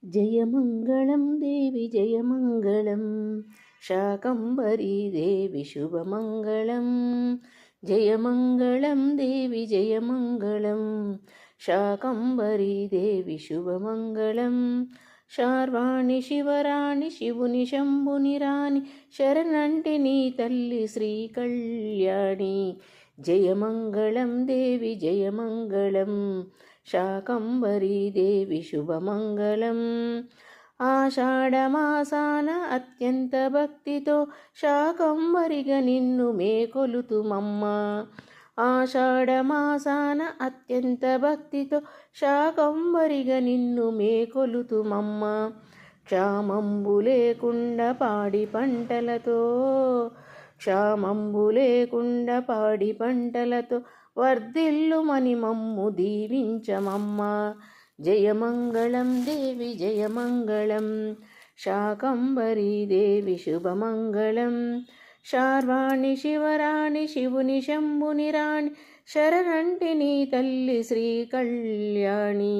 జయమంగళం దేవి జయమంగళం శాకంబరీ దేవి శుభమంగళం. జయమంగళం దేవి జయమంగళం శాకంబరీ దేవి శుభమంగళం. శార్వాణి శివరాణి శివుని శంభుని రాణి శరణంటి నీ తల్లి శ్రీ కళ్యాణి. జయమంగళం దేవి జయమంగళం శాకంబరీ దేవి శుభమంగళం. ఆషాఢమాసాన అత్యంత భక్తితో శాకంబరిగా నిన్ను మేకొలుతుమమ్మ. ఆషాఢమాసాన అత్యంత భక్తితో శాకంబరిగా నిన్ను మేకొలుతుమమ్మ. క్షామంబు లేకుండా పాడి పంటలతో క్షామంబు లేకుండా పాడి పంటలతో వర్ధిల్లుమని మమ్ము దీవించమమ్మా. జయమంగళం దేవి జయమంగళం శాకంబరీ దేవి శుభమంగళం. శార్వాణి శివరాణి శివుని శంభుని రాణి శరణంటి నీ తల్లి శ్రీ కళ్యాణి.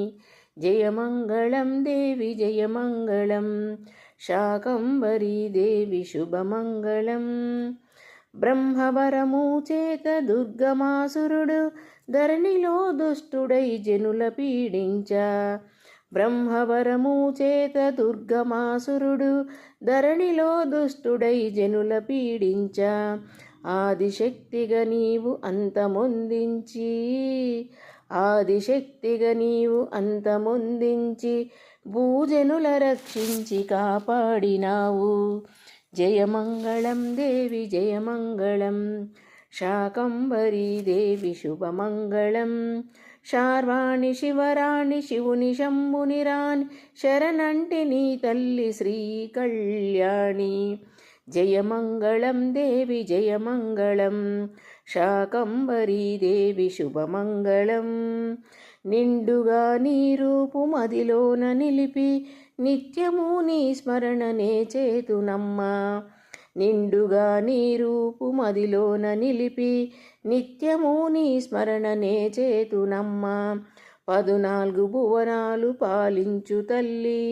జయమంగళం దేవి జయమంగళం శాకంబరీ దేవి శుభమంగళం. బ్రహ్మవరము చేత దుర్గమాసురుడు ధరణిలో దుష్టుడై జనుల పీడించా. బ్రహ్మవరము చేత దుర్గమాసురుడు ధరణిలో దుష్టుడై జనుల పీడించా. ఆదిశక్తిగా నీవు అంతమొందించి ఆదిశక్తిగా నీవు అంతమొందించి భూజనుల రక్షించి కాపాడినావు. జయమంగళం దేవి జయమంగళం శాకంబరీ దేవి శుభమంగళం. శార్వాణి శివరాణి శివుని శంభుని రాణి శరణంటి నీ తల్లి శ్రీ కళ్యాణి. జయమంగళం దేవి జయమంగళం శాకంబరీ దేవి శుభమంగళం. నిండుగా నీ రూపు మదిలోన నిలిపి నిత్యము నీ స్మరణనే చేతునమ్మా. నిండుగా నీ రూపు మదిలోన నిలిపి నిత్యము నీ స్మరణనే చేతునమ్మా. 14 భువనాలు పాలించు తల్లి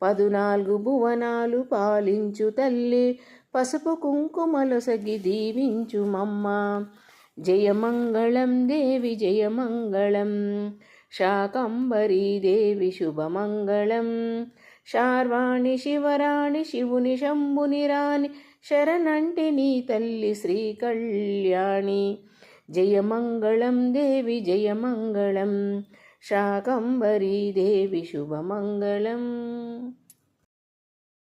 14 భువనాలు పాలించు తల్లి పసుపు కుంకుమలొసగి దీవించుమమ్మా. జయమంగళం దేవి జయమంగళం శాకంబరీ దేవి శుభమంగళం. శార్వాణి శివరాణి శివుని శంభుని రాణి శరణంటి నీ తల్లి శ్రీ కళ్యాణి. జయమంగళం దేవి జయమంగళం శాకంబరీ దేవి శుభమంగళం.